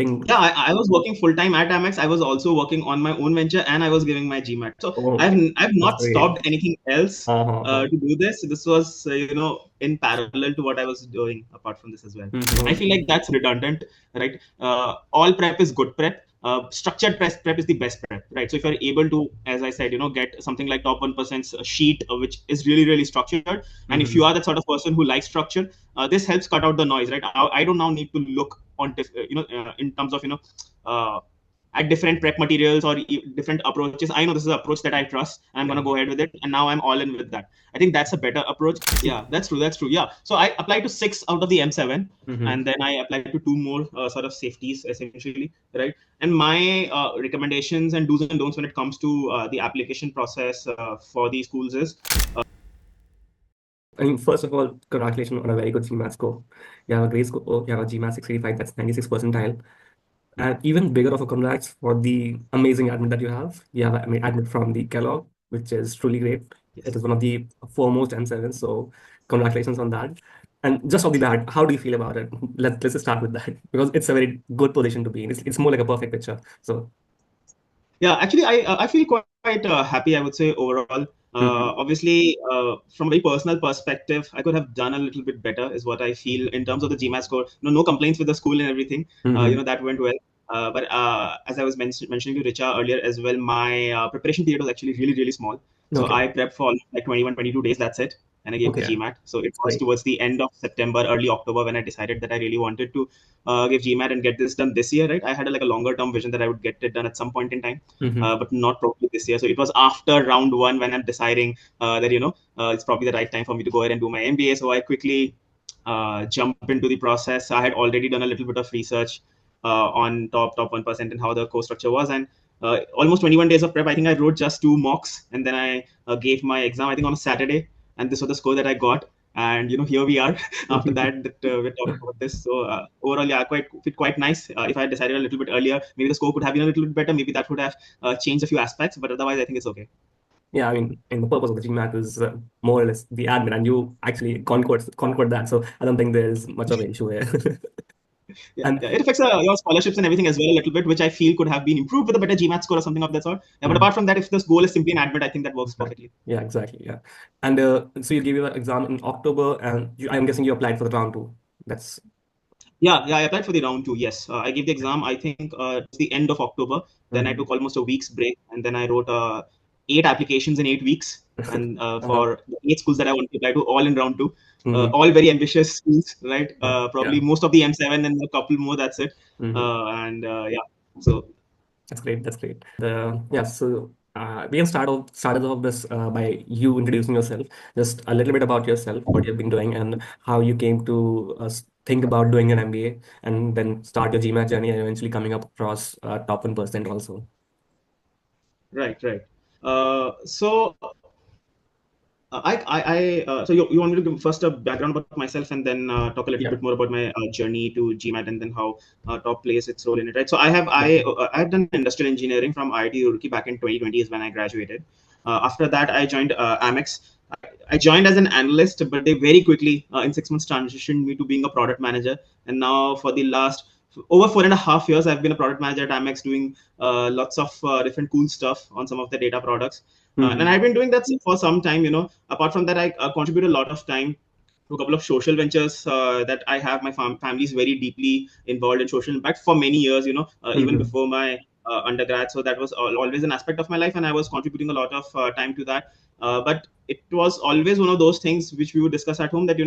Yeah, I was working full time at Amex. I was also working on my own venture, and I was giving my GMAT. So Oh, I've that's not great. stopped anything else Uh-huh. to do this. This was in parallel to what I was doing apart from this as well. I Mm-hmm. feel like that's redundant, right? All prep is good prep. Structured prep is the best prep, right? So if you're able to, as I said, get something like top 1% sheet, which is really really structured, and if you Mm-hmm. are that sort of person who likes structure, this helps cut out the noise, right? I don't now need to look on in terms of uh, at different prep materials or different approaches. I know this is an approach that I trust, and I'm going Yeah. to go ahead with it, and now I'm all in with that. I think that's a better approach. Yeah, that's true. Yeah, so I applied to 6 out of the M7, Mm-hmm. and then I applied to 2 more sort of safeties essentially, right? And my recommendations and do's and don'ts when it comes to the application process for these schools is I mean, first of all, congratulations on a very good GMAT score. You have a great score. You have a GMAT 685, that's 96 percentile. And even bigger of a congrats for the amazing admit that you have. You have an admit from the Kellogg, which is truly great. It yes. is one of the foremost M7s, so congratulations on that. And just off the bat, how do you feel about it? Let's just start with that because it's a very good position to be in. It's more like a perfect picture. So, Yeah, actually, I feel quite happy. I would say overall. mhm. Obviously, from a very personal perspective, I could have done a little bit better, is what I feel in terms of the GMAT score. No complaints with the school and everything. Mhm. That went well. But as I was mentioning to Richa earlier as well, my preparation period was actually really, really small. So Okay. I prepped for like 21, 22 days. That's it, and I gave the Okay. GMAT. So it That's was great. towards the end of September, early October when I decided that I really wanted to give GMAT and get this done this year. Right, I had like a longer term vision that I would get it done at some point in time, Mhm. but not probably this year. So it was after round one when I'm deciding that it's probably the right time for me to go ahead and do my MBA. So I quickly jump into the process. I had already done a little bit of research on top 1% and how the course structure was, and almost 21 days of prep. I think I wrote just 2 mocks, and then I gave my exam. I think on a Saturday, and this was the score that I got. And here we are. After that we're talking about this. So overall, yeah, quite nice. If I had decided a little bit earlier, maybe the score could have been a little bit better. Maybe that would have changed a few aspects. But otherwise, I think it's okay. Yeah, I mean, and the purpose of the GMAT is more or less the admin, and you actually conquered that. So I don't think there's much of an issue here. Yeah, And yeah. It affects your scholarships and everything as well a little bit, which I feel could have been improved with a better GMAT score or something of that sort. Yeah, but mhm, apart from that, if this goal is simply an admit, I think that works exactly. perfectly. Yeah, exactly. Yeah. And so you gave your exam in October, and I'm guessing you applied for the round two. That's Yeah, I applied for the round two. Yes, I gave the exam. I think it's the end of October. Then I mhm. took almost a week's break, and then I wrote 8 applications in 8 weeks, and Uh-huh. for the 8 schools that I want to apply to, all in round two. Mhm. All very ambitious schools, right? Yeah. Yeah. Probably most of the M7 and a couple more. That's it. Mhm. And yeah, so That's great. That's great. Yeah, so we can started off this by you introducing yourself, just a little bit about yourself, what you've been doing, and how you came to think about doing an MBA, and then start your GMAT journey, and eventually coming up across top 1% also. right. So so you want me to give first a background about myself and then talk a little Yeah. bit more about my journey to GMAT and then how top plays its role in it, right? So I've done industrial engineering from IIT Roorkee back in 2020 is when I graduated. After that, I joined Amex. I joined as an analyst, but they very quickly in 6 months transitioned me to being a product manager. And now for the last over 4.5 years, I've been a product manager at Amex doing lots of different cool stuff on some of the data products. And Mm-hmm. I've been doing that for some time. Apart from that, I contribute a lot of time to a couple of social ventures that I have. My family is very deeply involved in social impact for many years. Even Mm-hmm. before my undergrad, so that was always an aspect of my life, and I was contributing a lot of time to that. But it was always one of those things which we would discuss at home that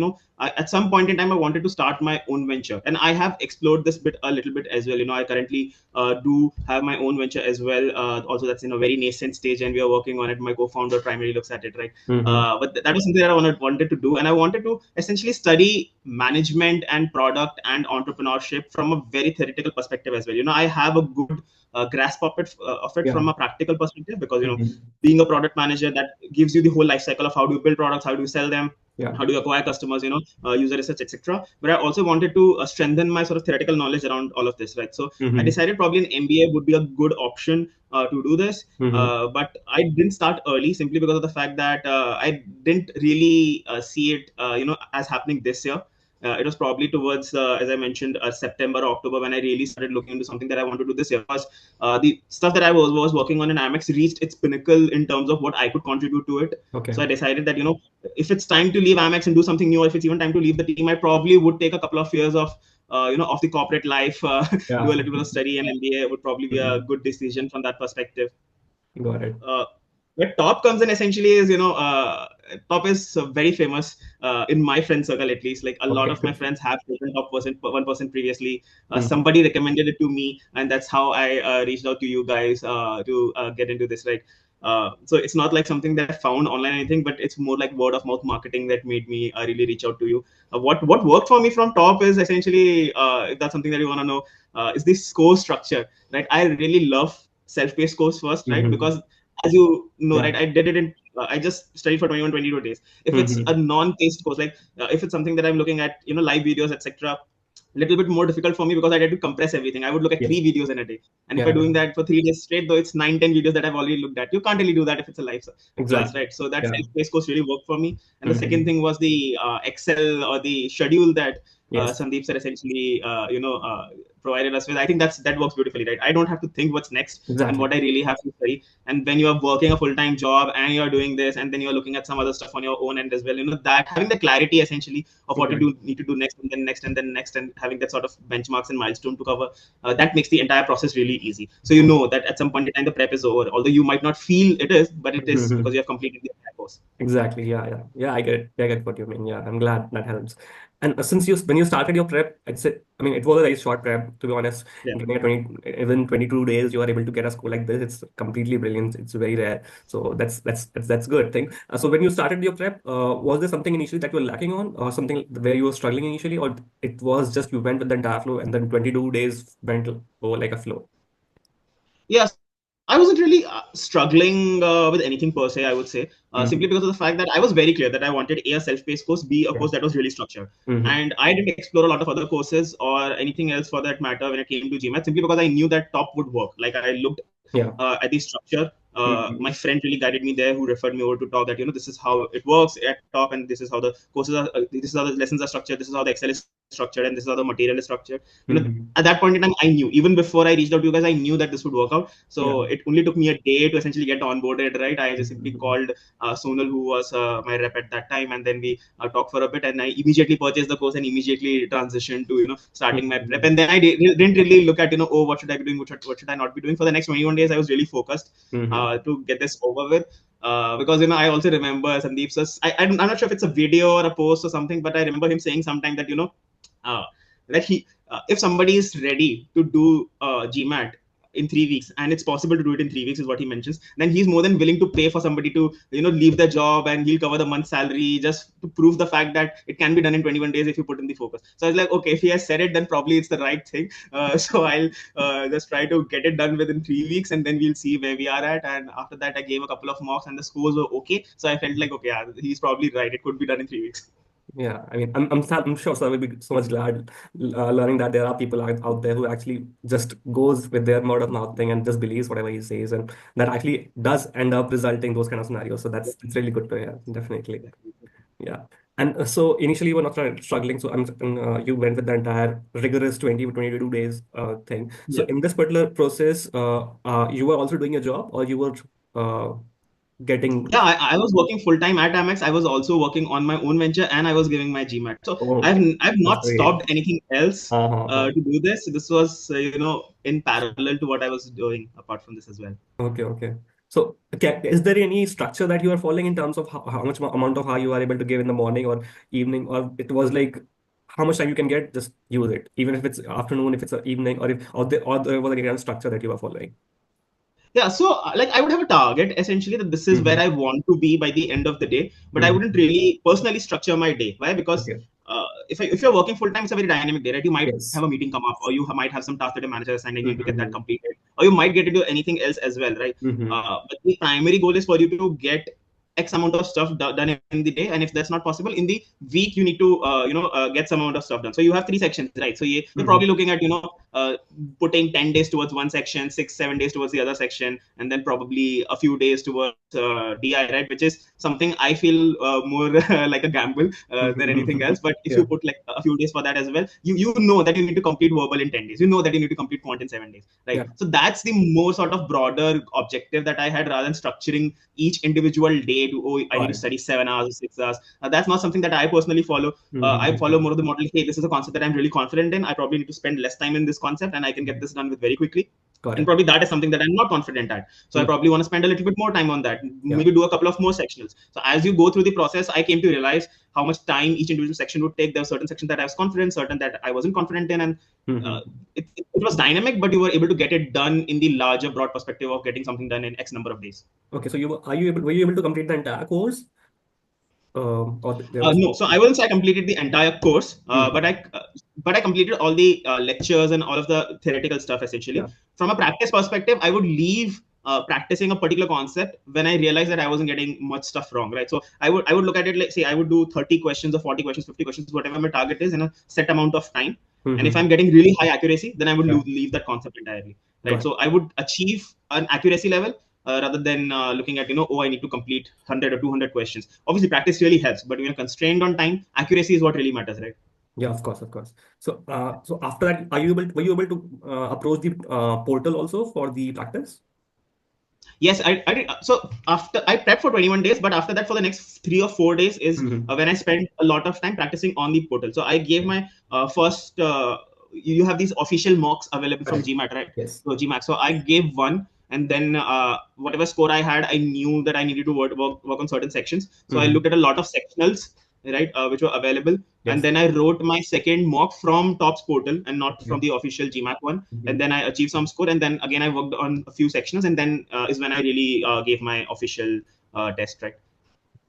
at some point in time I wanted to start my own venture, and I have explored this bit a little bit as well. I currently do have my own venture as well. Also, that's in a very nascent stage, and we are working on it. My co-founder primarily looks at it, right? Mm-hmm. But that was something that I wanted to do, and I wanted to essentially study management and product and entrepreneurship from a very theoretical perspective as well. I have a good grasp of it Yeah. from a practical perspective, because Mm-hmm. being a product manager, that gives you the whole life cycle of how do you build products, how do you sell them, Yeah. how do you acquire customers, user research, etc. But I also wanted to strengthen my sort of theoretical knowledge around all of this, right? So I Mm-hmm. decided probably an MBA would be a good option to do this. Mm-hmm. But I didn't start early simply because of the fact that I didn't really see it as happening this year. it was probably towards, as I mentioned, September or October, when I really started looking into something that I want to do this year. Because the stuff that I was working on in Amex reached its pinnacle in terms of what I could contribute to it. Okay. So I decided that, if it's time to leave Amex and do something new, or if it's even time to leave the team, I probably would take a couple of years of of the corporate life, do Yeah. a little bit of study, and MBA would probably be a Mhm. good decision from that perspective. Got it. uh, where top comes in essentially is, top is very famous in my friend circle, at least. Like, a lot Okay. of my friends have taken top person 1% previously. Mhm. Somebody recommended it to me, and that's how I reached out to you guys to get into this, right? So it's not like something that I found online or anything, but it's more like word of mouth marketing that made me really reach out to you. What worked for me from top is essentially, if that's something that you want to know, is this score structure, right? I really love self-paced course first, right? Mhm. Because, as you know, Yeah. right, I did it in I just studied for 21, 22 days. If it's a Mhm. non-paced course, like, if it's something that I'm looking at, live videos, etc., a little bit more difficult for me, because I had to compress everything. I would look at Yes. 3 videos in a day, and if Yeah. I'm doing that for 3 days straight, though it's 9, 10 videos that I've already looked at, you can't really do that if it's a live class, Exactly. right? So that Yeah. self-paced course really worked for me. And the second Mhm. thing was the Excel, or the schedule that Yes. Sandeep sir essentially provided us with. I think that works beautifully, right? I don't have to think what's next and Exactly. what I really have to study. And when you are working a full-time job and you're doing this, and then you're looking at some other stuff on your own end as well, that having the clarity essentially of what you Exactly. need to do next, and then next, and then next, and having that sort of benchmarks and milestone to cover, that makes the entire process really easy. So you know that at some point in time the prep is over, although you might not feel it is, but it is, because Mhm. you have completed the entire course. Exactly. Yeah, yeah, yeah. I get it. I get what you mean. Yeah, I'm glad that helps. And since when you started your prep, I mean, it was a very short prep, to be honest. Yeah. Getting a even 22 days, you are able to get a score like this. It's completely brilliant. It's very rare. So that's good thing. So when you started your prep, was there something initially that you were lacking on, or something where you were struggling initially, or it was just you went with the entire flow, and then 22 days went over like a flow? Yeah, so I wasn't really struggling with anything per se, I would say, simply Hmm. because of the fact that I was very clear that I wanted A, a self-paced course, B, a Yeah. course that was really structured. Hmm. And I didn't explore a lot of other courses or anything else for that matter when it came to GMAT, simply because I knew that top would work. Like, I looked Yeah. at the structure. My Hmm. friend really guided me there, who referred me over to top, that, this is how it works at top, and this is how the courses are, this is how the lessons are structured, this is how the Excel is structured, and this is how the material is structured. Hmm. At that point in time, I knew, even before I reached out to you guys, I knew that this would work out. Yeah. So it only took me a day to essentially get onboarded, right? I just simply Mhm. called Sonal, who was my rep at that time, and then we talked for a bit, and I immediately purchased the course and immediately transitioned to, starting my prep. Mhm. And then I didn't really look at, oh, what should I be doing, what should I not be doing. For the next 21 days, I was really focused Mhm. to get this over with. Because, I also remember Sandeep says, I'm not sure if it's a video or a post or something, but I remember him saying sometime that, uh, that if somebody is ready to do GMAT in 3 weeks, and it's possible to do it in 3 weeks, is what he mentions, then he's more than willing to pay for somebody to, leave the job, and he'll cover the month's salary just to prove the fact that it can be done in 21 days if you put in the focus. So I was like, okay, if he has said it, then probably it's the right thing. So I'll just try to get it done within 3 weeks, and then we'll see where we are at. And after that, I gave a couple of mocks, and the scores were okay. So I felt like, okay, yeah, he's probably right. It could be done in 3 weeks. Yeah, I mean, I'm sure sir will be so much glad learning that there are people out there who actually just goes with their word of mouth thing and just believes whatever he says, and that actually does end up resulting those kind of scenarios. So that's really good to hear, definitely. Yeah. And so initially you were not struggling, so you went with the entire rigorous 20 to 22 days thing. So Yeah. in this particular process, you were also doing a job, or you were uh, getting. Yeah, I was working full time at Amex. I was also working on my own venture, and I was giving my GMAT. So Oh, I've that's not great. stopped anything else Uh-huh. to do this. This was, in parallel to what I was doing apart from this as well. Okay, okay. So, is there any structure that you are following in terms of how much amount of how you are able to give in the morning or evening, or it was like how much time you can get, just use it, even if it's afternoon, if it's evening, or there was a kind of structure that you are following. Yeah, so like, I would have a target essentially, that this is where Mm-hmm. I want to be by the end of the day, but I wouldn't Mm-hmm. really personally structure my day. Why? Because Okay. if you're working full time, it's a very dynamic day, right? You might Yes. have a meeting come up, or you might have some task that your manager is assigning, you need to get that Mm-hmm. completed, or you might get to do anything else as well, right? Mm-hmm. But the primary goal is for you to get X amount of stuff done in the day, and if that's not possible in the week, you need to get some amount of stuff done. So you have 3 sections, right? So you're Mm-hmm. probably looking at, putting 10 days towards one section, 6 7 days towards the other section, and then probably a few days towards DI, right? Which is something I feel more like a gamble than anything else. But if you Yeah, put like a few days for that as well, you know that you need to complete verbal in 10 days. You know that you need to complete quant in 7 days, yeah, right? So that's the more sort of broader objective that I had, rather than structuring each individual day to, oh, I need got to it. study 7 hours or 6 hours. That's not something that I personally follow. I follow Mm-hmm. more of the model. Hey, this is a concept that I'm really confident in. I probably need to spend less time in this concept, and I can get this done with very quickly. Got And it. probably that is something that I'm not confident at. So I Mm. probably want to spend a little bit more time on that. Yeah. Maybe do a couple of more sectionals. So as you go through the process, I came to realize how much time each individual section would take. There were certain sections that I was confident, certain that I wasn't confident in, and uh, Mm-hmm. it was dynamic, but you were able to get it done in the larger, broad perspective of getting something done in X number of days. Okay, so were you able to complete the entire course? Or there was. No, so I wouldn't say I completed the entire course, Mhm. but I completed all the lectures and all of the theoretical stuff essentially. Yeah. From a practice perspective, I would leave practicing a particular concept when I realized that I wasn't getting much stuff wrong, right? So I would look at it like, say I would do 30 questions or 40 questions, 50 questions, whatever my target is, in a set amount of time. And if Mm-hmm. I'm getting really high accuracy, then I would Yeah. leave that concept entirely, right? Got it. So I would achieve an accuracy level rather than looking at, oh, I need to complete 100 or 200 questions. Obviously practice really helps, but when you're constrained on time, accuracy is what really matters, right? Yeah, of course, of course. So after that, were you able to approach the portal also for the practice? Yes, I did. So after I prepped for 21 days, but after that, for the next 3 or 4 days is Mm-hmm. when I spent a lot of time practicing on the portal. So I gave my first. You have these official mocks available from Correct. GMAT, right? Yes. So GMAT. So I gave one, and then whatever score I had, I knew that I needed to work on certain sections. So I Mm-hmm. looked at a lot of sectionals, right, which were available, and Yes. then I wrote my second mock from TOPS portal and not from Okay. the official GMAT one. And Mm-hmm. then I achieved some score, and then again I worked on a few sections, and then is when I really gave my official test, right?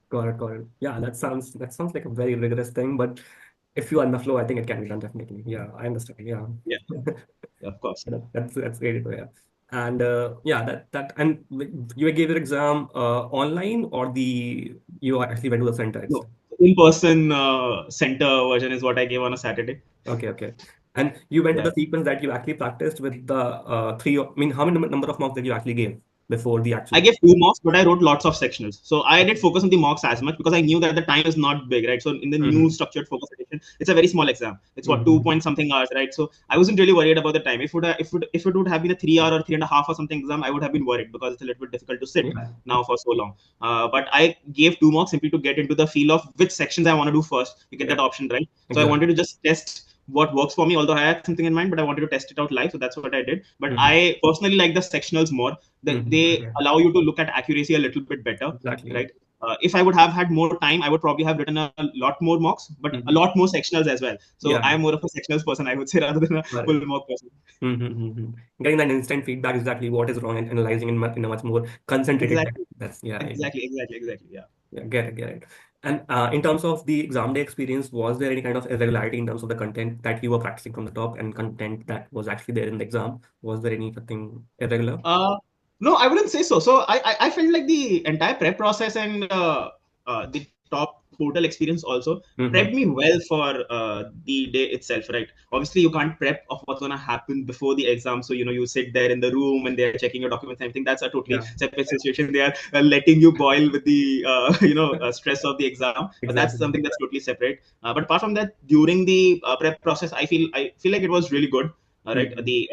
Got it. Got it. Yeah, that sounds like a very rigorous thing, but if you are in the flow, I think it can be done definitely. Yeah, I understand. Yeah. Yeah, yeah, of course. That's great to hear. And yeah, you gave your exam online, or the you actually went to the center No, itself? in-person center version is what I gave on a Saturday. Okay, okay. And you went to Yeah. the sequence that you actually practiced with the three. I mean, how many number of mocks that you actually gave before the I actual? gave two mocks, but I wrote lots of sectionals. So I did focus on the mocks as much because I knew that the time is not big, right? So in the new Mm-hmm. structured focus edition, it's a very small exam. It's what, two Mm-hmm. point something hours, right? So I wasn't really worried about the time. If it would have been a 3 hour or 3.5 or something exam, I would have been worried because it's a little bit difficult to sit Yeah. now for so long. But I gave two mocks simply to get into the feel of which sections I want to do first. You get Yeah. that option, right? So I Exactly. wanted to just test what works for me, although I had something in mind, but I wanted to test it out live. So that's what I did. But Mm-hmm. I personally like the sectionals more. They Okay. allow you to look at accuracy a little bit better, Exactly. right? If I would have had more time, I would probably have written a lot more mocks, but a Mm-hmm. lot more sectionals as well. So Yeah. I'm more of a sectionals person, I would say, rather than a Got it. full mock person. Mm-hmm. Getting that instant feedback exactly what is wrong and analyzing in a much more concentrated time. Exactly, That's yeah, yeah. exactly. Yeah. Yeah, get it, get it. And in terms of the exam day experience, was there any kind of irregularity in terms of the content that you were practicing from the top and content that was actually there in the exam? Was there anything irregular? Uh, no, I wouldn't say so. So I felt like the entire prep process and the top portal experience also prepped Mm-hmm. me well for the day itself, right? Obviously, you can't prep of what's gonna happen before the exam. So you sit there in the room and they're checking your documents and everything. That's a totally Yeah, separate situation. They are letting you boil with the stress of the exam. That's exactly. something that's totally separate. But apart from that, during the prep process, I feel like it was really good. Right, Mm-hmm. the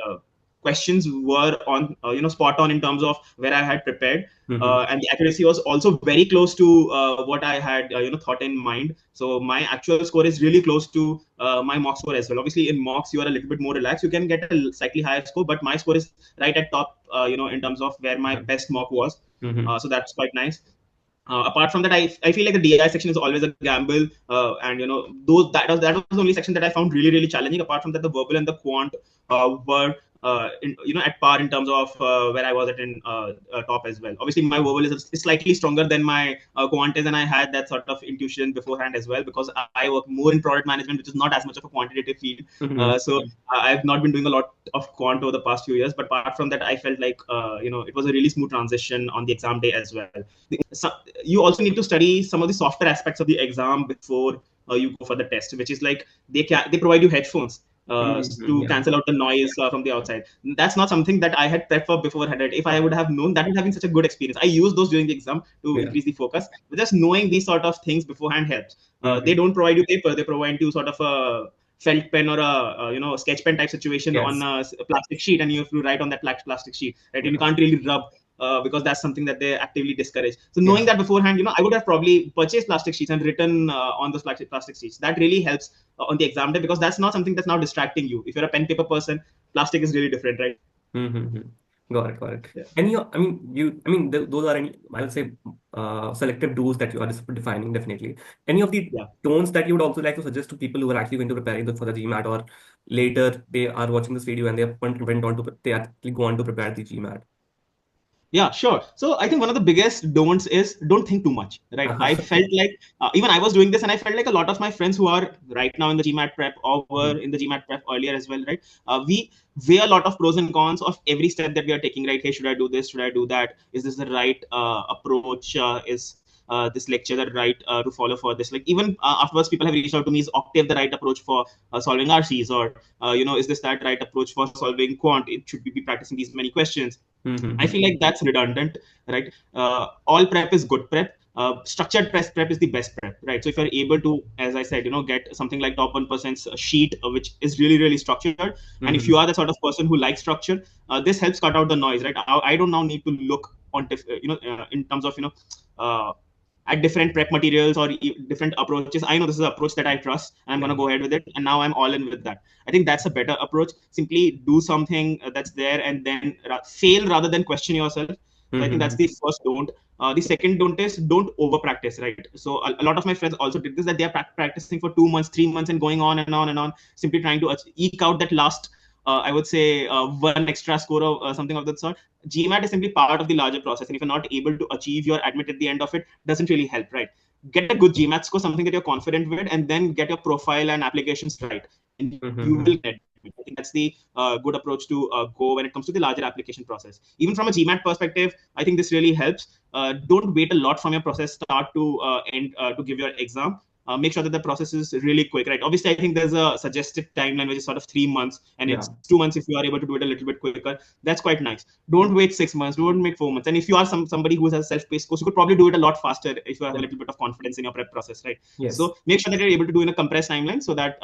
questions were on spot on in terms of where I had prepared, Mm-hmm. and the accuracy was also very close to what I had thought in mind. So my actual score is really close to my mock score as well. Obviously, in mocks you are a little bit more relaxed. You can get a slightly higher score, but my score is right at top. In terms of where my Yeah. best mock was. Mm-hmm. So that's quite nice. Apart from that, I feel like the DI section is always a gamble, and that was the only section that I found really really challenging. Apart from that, the verbal and the quant were at par in terms of where I was at in top as well. Obviously, my verbal is slightly stronger than my quant is, and I had that sort of intuition beforehand as well because I work more in product management, which is not as much of a quantitative field. Mm-hmm. So I've not been doing a lot of quant over the past few years. But apart from that, I felt like it was a really smooth transition on the exam day as well. So you also need to study some of the softer aspects of the exam before you go for the test, which is like they provide you headphones. to Yeah. cancel out the noise from the outside. That's not something that I had prepped for beforehand. If I would have known, that would have been such a good experience. I used those during the exam to Yeah. increase the focus. But just knowing these sort of things beforehand helps. They Mm-hmm. don't provide you paper; they provide you sort of a felt pen or a sketch pen type situation on Yes. a plastic sheet, and you have to write on that plastic sheet, right? And you Yeah. can't really rub because that's something that they actively discourage. So knowing Yeah. that beforehand, I would have probably purchased plastic sheets and written on those plastic sheets. That really helps on the exam day, because that's not something that's now distracting you. If you're a pen paper person, plastic is really different, right? Mm-hmm. Got it. Got it. Yeah. And those are any, I would say, selective do's that you are defining, definitely. Any of the Yeah. tones that you would also like to suggest to people who are actually going to prepare either for the GMAT, or later they are watching this video and they actually go on to prepare the GMAT? Yeah, sure. So I think one of the biggest don'ts is don't think too much, right? I felt like even I was doing this, and I felt like a lot of my friends who are right now in the GMAT prep or were in the GMAT prep earlier as well, right? We weigh a lot of pros and cons of every step that we are taking, right? Hey, should I do this? Should I do that? Is this the right approach? Is this lecture the right to follow for this? Like even afterwards, people have reached out to me: is Octave the right approach for solving RCs, or is this that right approach for solving quant? It should we be practicing these many questions? I Mm-hmm. feel like that's redundant, right? All prep is good prep. Structured prep is the best prep, right? So if you're able to, as I said, get something like top 1% sheet, which is really, really structured, and if you Mm-hmm. are the sort of person who likes structure, this helps cut out the noise, right? I don't now need to look on, in terms of, uh, at different prep materials or different approaches. I know this is an approach that I trust, and I'm going Yeah. to go ahead with it. And now I'm all in with that. I think that's a better approach. Simply do something that's there, and then fail rather than question yourself. So I think that's Mm-hmm. the first don't. The second don't is don't over practice, right? So a lot of my friends also did this, that they are practicing for 2 months, 3 months, and going on and on and on, simply trying to eke out that last, I would say, one extra score or something of that sort. GMAT is simply part of the larger process, and if you're not able to achieve your admit at the end of it, doesn't really help, right? Get a good GMAT score, something that you're confident with, and then get your profile and applications right, and you will Mm-hmm. get. I think that's the good approach to go when it comes to the larger application process. Even from a GMAT perspective, I think this really helps. Don't wait a lot from your process start to end to give your exam. Make sure that the process is really quick, right? Obviously, I think there's a suggested timeline which is sort of 3 months, and Yeah. it's 2 months if you are able to do it a little bit quicker. That's quite nice. Don't wait 6 months. Don't wait 4 months. And if you are somebody who has a self-paced course, you could probably do it a lot faster if you have a Yeah. little bit of confidence in your prep process, right? Yes. So make sure that you're able to do in a compressed timeline, so that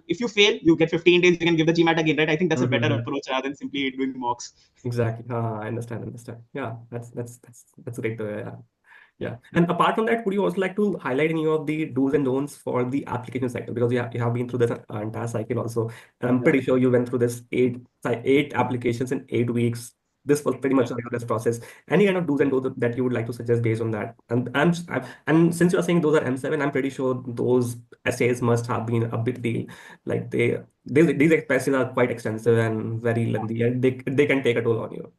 if you fail, you get 15 days. You can give the GMAT again, right? I think that's a better Mm-hmm. approach rather than simply doing mocks. Exactly. I understand. Understand. Yeah. That's great to hear. Yeah. Yeah. And apart from that, would you also like to highlight any of the do's and don'ts for the application cycle? Because you have been through this entire cycle also. And I'm Yeah, pretty sure you went through this eight applications in 8 weeks. This was pretty yeah. much a rigorous process. Any kind of do's and don'ts that you would like to suggest based on that? And since you're saying those are M7, I'm pretty sure those essays must have been a big deal. Like these essays are quite extensive and very lengthy, and they can take a toll on you.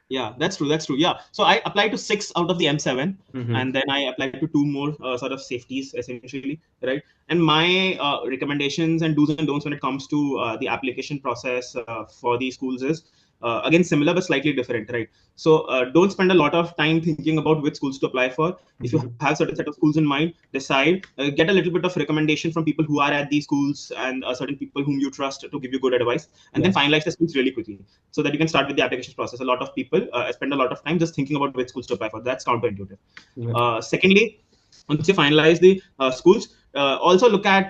Yeah, that's true. That's true. Yeah. So I applied to 6 out of the M7, Mm-hmm. and then I applied to two more sort of safeties, essentially, right? And my recommendations and do's and don'ts when it comes to the application process for these schools is again similar but slightly different, right? So don't spend a lot of time thinking about which schools to apply for. If you Mm-hmm. have certain set of schools in mind, decide. Get a little bit of recommendation from people who are at these schools and certain people whom you trust to give you good advice, and then Yeah. finalize the schools really quickly, so that you can start with the application process. A lot of people spend a lot of time just thinking about which schools to apply for. That's counterintuitive. Yeah. Secondly, once you finalize the schools, also look at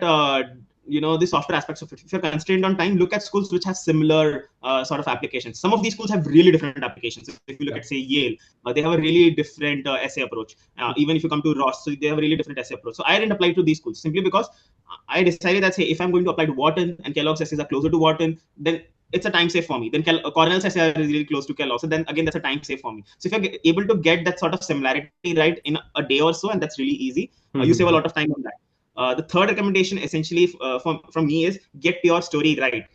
the software aspects of it. If you're constrained on time, look at schools which have similar sort of applications. Some of these schools have really different applications. If you look Yeah. at, say, Yale, they have a really different essay approach. Even if you come to Ross, so they have a really different essay approach. So I didn't apply to these schools simply because I decided that, say, if I'm going to apply to Wharton and Kellogg's essays are closer to Wharton, then it's a time save for me. Then Cornell's essay are really close to Kellogg. So then again, that's a time save for me. So if you're able to get that sort of similarity right in a day or so, and that's really easy, you save a Mm-hmm. lot of time on that. The third recommendation, essentially, from me is get your story right.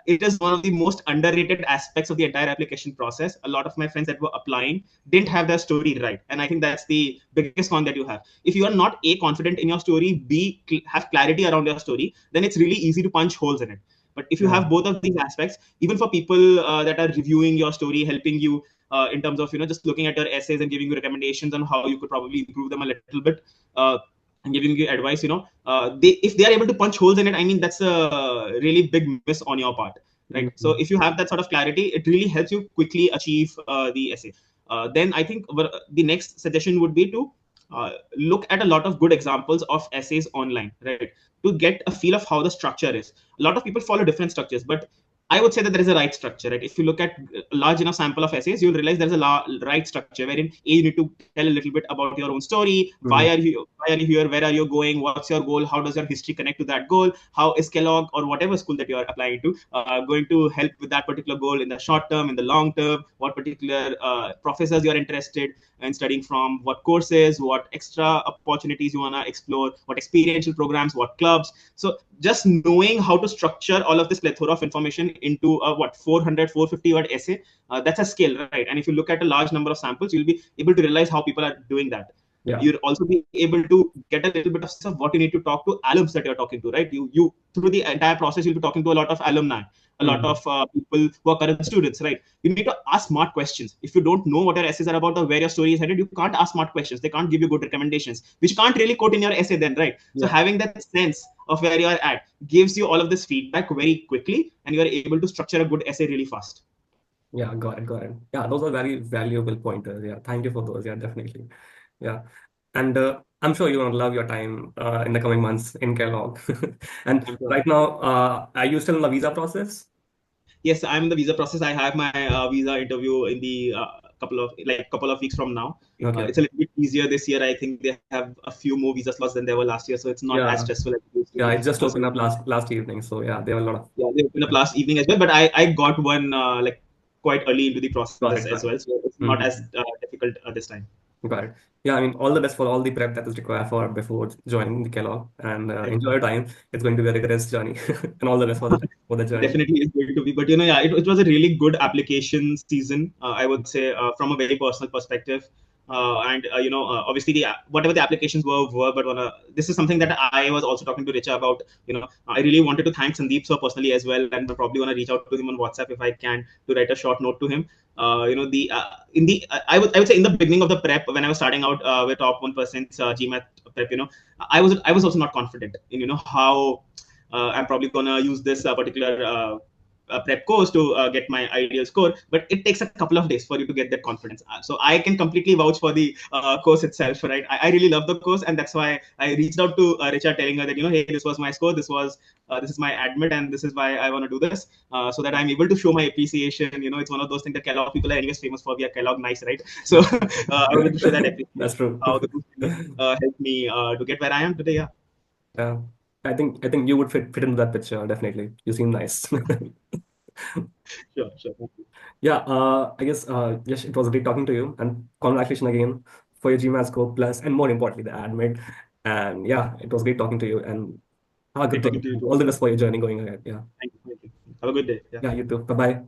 It is one of the most underrated aspects of the entire application process. A lot of my friends that were applying didn't have their story right, and I think that's the biggest con that you have. If you are not a confident in your story, b have clarity around your story, then it's really easy to punch holes in it. But if you Yeah. have both of these aspects, even for people that are reviewing your story, helping you in terms of just looking at your essays and giving you recommendations on how you could probably improve them a little bit, and giving you advice, they, if they are able to punch holes in it, I mean, that's a really big miss on your part, right? So Mhm. if you have that sort of clarity, it really helps you quickly achieve the essay. Then I think the next suggestion would be to look at a lot of good examples of essays online, right, to get a feel of how the structure is. A lot of people follow different structures, but I would say that there is a right structure, right? If you look at a large enough sample of essays, you'll realize there's a right structure wherein you need to tell a little bit about your own story. Mhm. Why are you here? Where are you going? What's your goal? How does your history connect to that goal? How is Kellogg or whatever school that you are applying to going to help with that particular goal in the short term, in the long term? What particular professors you're interested in studying from? What courses? What extra opportunities you wanna explore? What experiential programs? What clubs? So just knowing how to structure all of this plethora of information into a 400 450 word essay, that's a skill, right? And if you look at a large number of samples, you'll be able to realize how people are doing that. Yeah. You'll also be able to get a little bit of sense of what you need to talk to alums that you're talking to, right? You through the entire process, you'll be talking to a lot of alumni, a lot Mhm. of people who are current students, right? You need to ask smart questions. If you don't know what your essays are about or where your story is headed, you can't ask smart questions. They can't give you good recommendations, which you can't really quote in your essay then, right? So Yeah. having that sense of where you are at gives you all of this feedback very quickly, and you are able to structure a good essay really fast. Yeah, got it, got it. Yeah, those are very valuable pointers. Yeah, thank you for those. Yeah, definitely. Yeah. And I'm sure you're gonna love your time in the coming months in Kellogg. And I'm sure. right now, are you still in the visa process? Yes, I'm in the visa process. I have my visa interview in the couple of weeks from now. Okay, It's a okay. little bit easier this year. I think they have a few more visa slots than there were last year, so it's not as Yeah, stressful as it used to yeah. be. It just So opened up last evening, so yeah, there were a lot of. yeah, they opened up last evening as well, but I got one quite early into the Got process it, as got it. well, so it's not as Mhm. difficult this time. Got it. Yeah, I mean, all the best for all the prep that is required for before joining the Kellogg, and Thank enjoy your time. It's going to be a rigorous journey, and all the best you. for the It journey. definitely is going to be, but yeah, it was a really good application season, I would say, from a very personal perspective. And obviously the whatever the applications were, but this is something that I was also talking to Richa about. I really wanted to thank Sandeep so personally as well, and probably want to reach out to him on WhatsApp if I can, to write a short note to him. The in the I would say in the beginning of the prep, when I was starting out with top 1% GMAT prep, I was also not confident in how I'm probably gonna use this particular prep course to get my ideal score, but it takes a couple of days for you to get that confidence. So I can completely vouch for the course itself, right? I really love the course, and that's why I reached out to Richa, telling her that hey, this was my score, this is my admit, and this is why I want to do this, so that I'm able to show my appreciation. It's one of those things that Kellogg people are anyways famous for. We are Kellogg nice, right? So Yeah. I wanted to show that That's appreciation, true. how the course really helped me to get where I am today. Yeah, Yeah. I think you would fit into that picture, definitely. You seem nice. sure, sure. Thank you. Yeah, I guess yes, it was great talking to you, and congratulations again for your GMAT score plus, and more importantly, the admit. And yeah, it was great talking to you, and have a good Great day. talking to you too. All the best for your journey going ahead. Yeah, Thank you. Thank you. Have a good day. Yeah. yeah, you too. Bye bye.